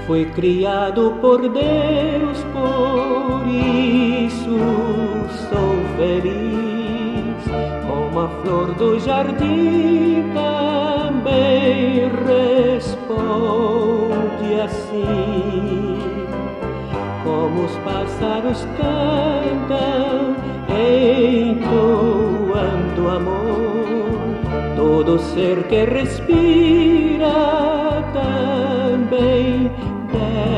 Foi criado por Deus, por isso sou feliz. Como a flor do jardim também responde assim. Como os pássaros cantam, entoando amor, todo ser que respira também deve